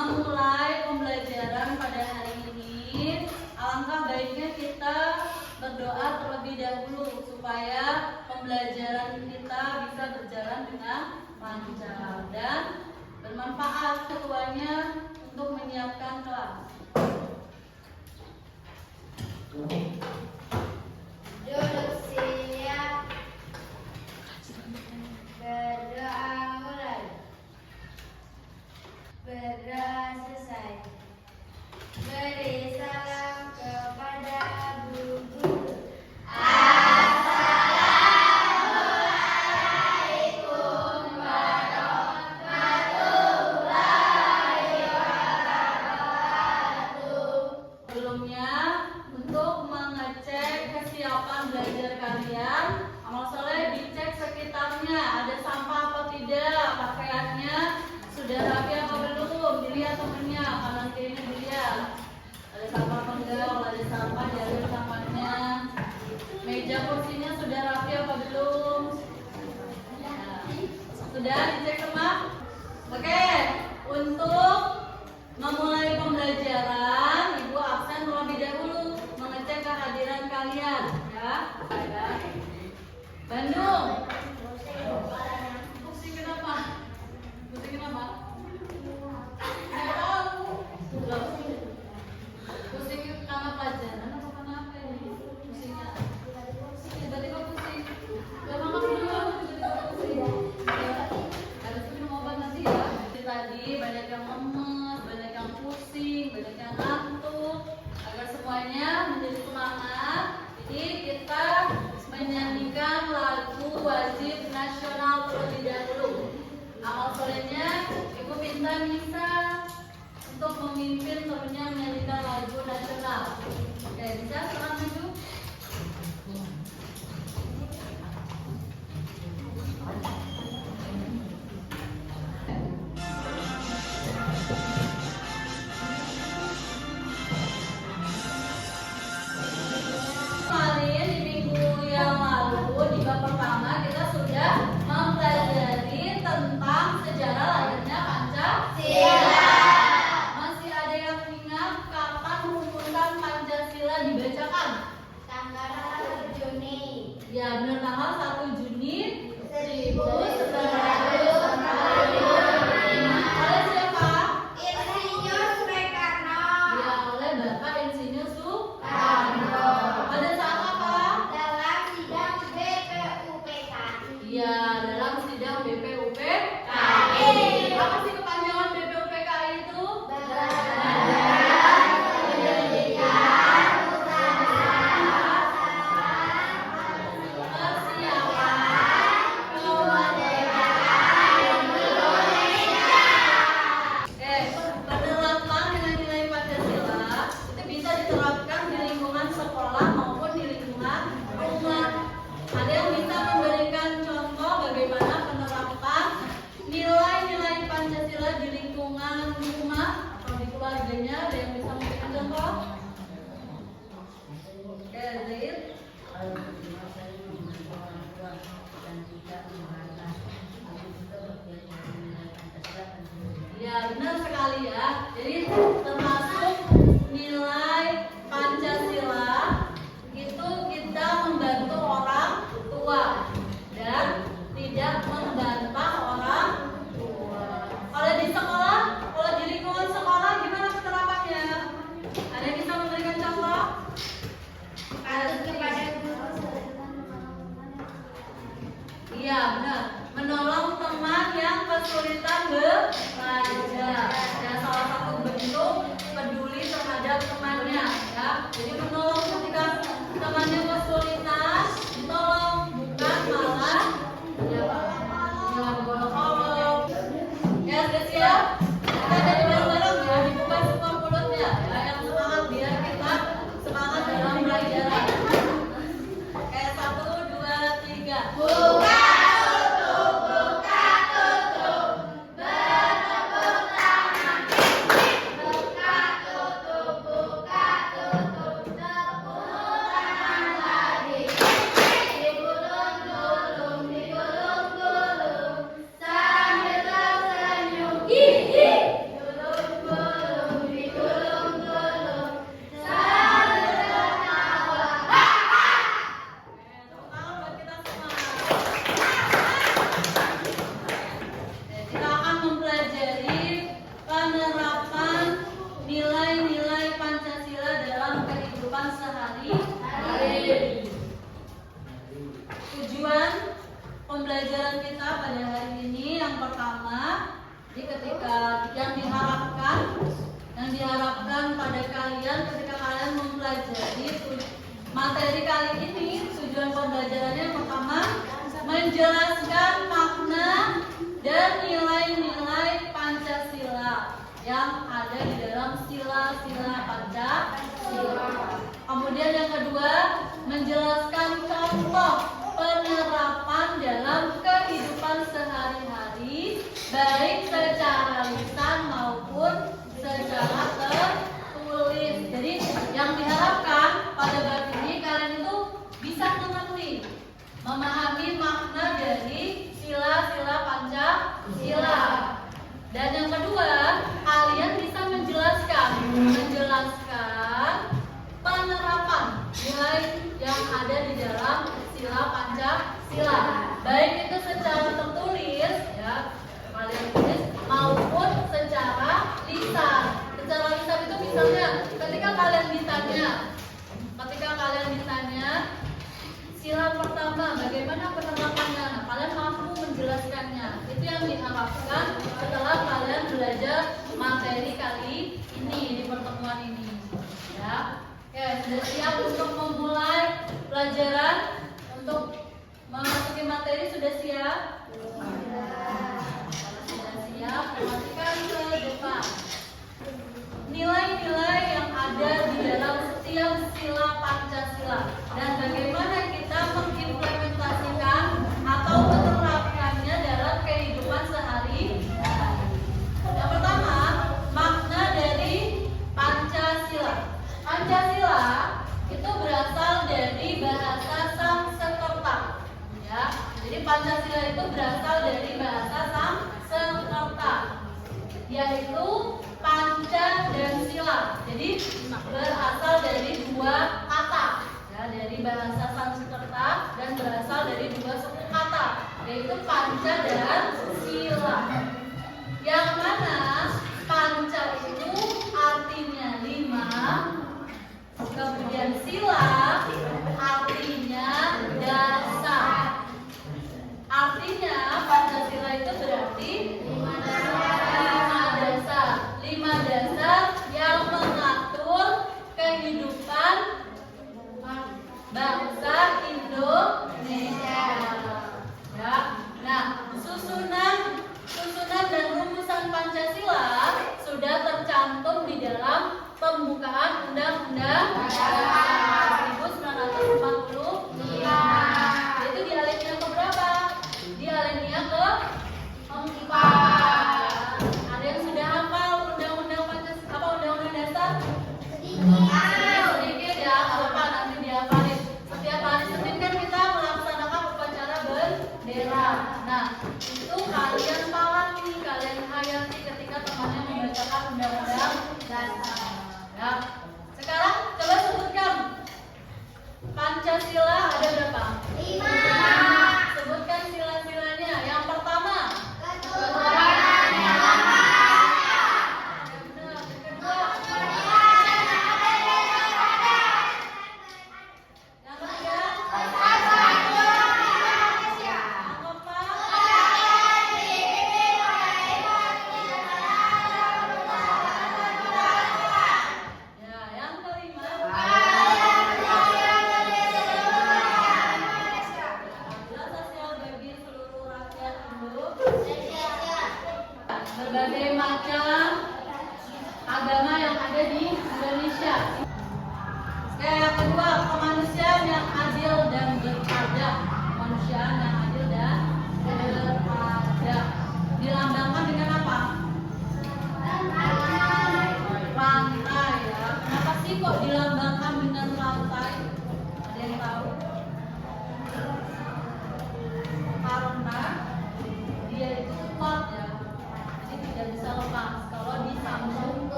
memulai pembelajaran pada hari ini, alangkah baiknya kita berdoa terlebih dahulu supaya pembelajaran kita bisa berjalan dengan lancar dan bermanfaat. Ketuanya untuk menyiapkan kelas. Duduk siap. Berdoa mulai. Berdoa selesai. Beri salam kepada guru. Assalamualaikum warahmatullahi wabarakatuh. Sebelumnya, untuk mengecek kesiapan belajar kalian, amal soleh dicek sekitarnya, ada sampah apa tidak, pakaiannya sudah rapi apa belum, dilihat temennya, kanan kirinya dilihat, ada sampah apa enggak, kalau ada sampah diambil sampahnya, meja kursinya sudah rapi apa belum, nah, sudah dicek semua. Oke, untuk memulai pembelajaran, Ibu absen terlebih dahulu mengecek kehadiran kalian, ya. Bandung. Pusing kenapa? Pusing kenapa? Nggak tahu. Pusing karena pelajaran atau karena apa ini? Pusingnya? Tiba-tiba pusing. Gak makan dulu, tiba-tiba pusing. Harus minum obat nanti ya. Tadi banyak yang lemes, banyak yang pusing, banyak yang ngantuk. Agar semuanya menjadi semangat, jadi kita menyanyikan lagu wajib nasional terlebih dahulu. Amal solehnya Ibu minta Nisa untuk memimpin temennya menyanyikan lagu nasional. Oke, bisa sekarang maju. Kemarin di minggu yang lalu di bab pertama kita sudah mempelajari tentang sejarah lahirnya Pancasila. Masih ada yang ingat kapan rumusan Pancasila dibacakan? Tanggal 1 Juni. Ya, benar, tanggal 1 Juni 1945. 1945. Oleh siapa? Insinyur Soekarno. Ya, oleh Bapak Insinyur Soekarno. Pada saat apa? Dalam sidang BPUPK. Ya, dalam sidang BPUPKI. KI. Apa sih kepanjangan BPUPKI itu? Badan Pendidikan Kesiapan Kemerdekaan Indonesia. Penerapan nilai-nilai Pancasila itu bisa diterapkan di lingkungan sekolah maupun di lingkungan rumah. Ada yang bisa memberikan contoh bagaimana penerapan nilai-nilai Pancasila di lingkungan rumah atau di keluarganya? Ada yang bisa memberikan contoh? Oke, Zaid. Ya, benar sekali ya. Jadi termasuk nilai Pancasila itu kita membantu orang tua dan tidak membantah orang tua. Kalau di sekolah, kalau di lingkungan sekolah gimana penerapannya? Ada yang bisa memberikan contoh? Patuh kepada guru. Iya, benar. Menolong teman yang kesulitan belajar. Ya, salah satu bentuk Jadi ketika yang diharapkan pada kalian ketika kalian mempelajari materi kali ini, tujuan pembelajarannya yang pertama menjelaskan makna dan nilai-nilai Pancasila yang ada di dalam sila-sila Pancasila. Kemudian yang kedua, menjelaskan contoh penerapan dalam kehidupan sehari-hari, baik secara lisan maupun secara tertulis. Jadi yang diharapkan pada bab ini kalian itu bisa mengerti, memahami makna dari sila-sila Pancasila. Dan yang kedua, kalian bisa menjelaskan penerapan nilai yang ada di dalam sila Pancasila, baik itu secara tertulis ya, kalian tulis, maupun secara lisan. Secara lisan itu misalnya ketika kalian ditanya sila pertama bagaimana penerapannya, nah, kalian mampu menjelaskannya. Itu yang diharapkan setelah kalian belajar materi kali ini di pertemuan ini ya. Oke, sudah siap untuk memulai pelajaran, untuk memasuki materi? Sudah siap? Sudah siap, perhatikan ke depan nilai-nilai yang ada di dalam setiap sila Pancasila dan bagaimana kita mengimplementasikan atau menerapkannya dalam kehidupan sehari-hari. Yang pertama, makna dari Pancasila. Pancasila itu berasal dari bahasa Sanskerta ya. Jadi Pancasila itu berasal dari bahasa Sanskerta, yaitu panca dan sila. Jadi berasal dari dua kata ya, dari bahasa Sanskerta, dan berasal dari dua suku kata, yaitu panca dan sila. Yang mana panca itu artinya 5, kemudian sila artinya dasar. Artinya Pancasila itu berarti 5 dasar yang mengatur kehidupan bangsa Indonesia ya. Nah, susunan dan rumusan Pancasila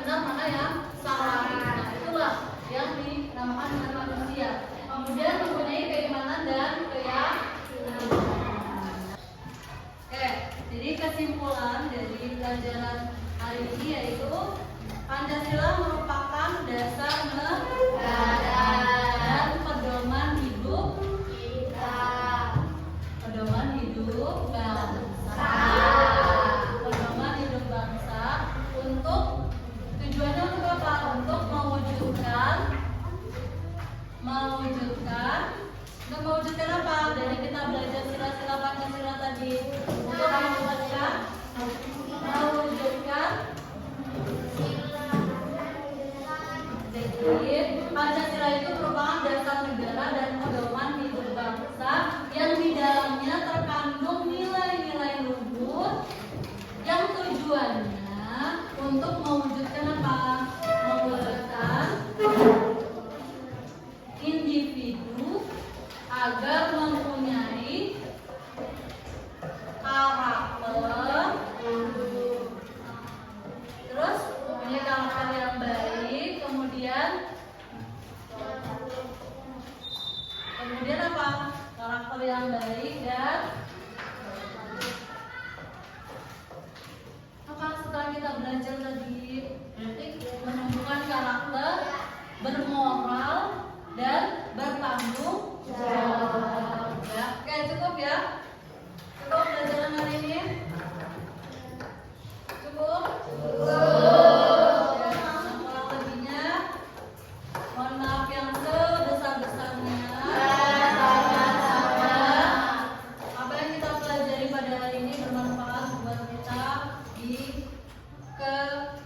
benar, mana yang salah. Nah, itulah yang dinamakan dengan manusia. Kemudian mempunyai keimanan dan keyakinan. Oke, jadi kesimpulan dari pelajaran hari ini yaitu Pancasila merupakan dasar negara dan pedoman hidup kita. pedoman hidup bangsa. Pedoman hidup bangsa untuk tujuannya untuk apa? Untuk mewujudkan apa? Dari kita belajar sila-sila Pancasila tadi untuk mewujudkan jadi Pancasila itu merupakan dasar negara dan pedoman hidup bangsa yang di dalamnya terkandung nilai-nilai luhur yang tujuannya untuk mewujudkan apa? Mewujudkan individu agar mempunyai karakter, terus punya karakter yang baik, kemudian apa? Karakter yang baik dan apa? Setelah kita belajar tadi, berarti menunjukkan karakter, bermoral dan bertanggung jawab. Ya, oke, cukup ya. Cukup pelajaran hari ini. Cukup. Ya, kurang lebihnya mohon maaf yang sebesar-besarnya. Apa yang kita pelajari pada hari ini bermanfaat buat kita di ke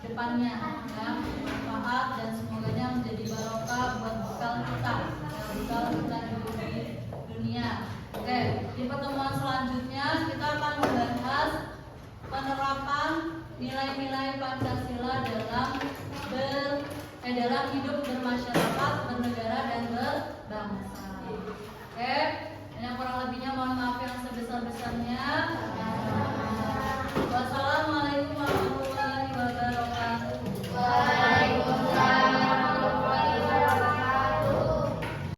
depannya, ya, bermanfaat dan semoganya menjadi barokah buat bekal kita, bekal kita hidup di dunia. Oke, di pertemuan selanjutnya kita akan membahas penerapan nilai-nilai Pancasila dalam hidup bermasyarakat, bernegara dan berbangsa. Oke, yang kurang lebihnya mohon maaf yang sebesar-besarnya.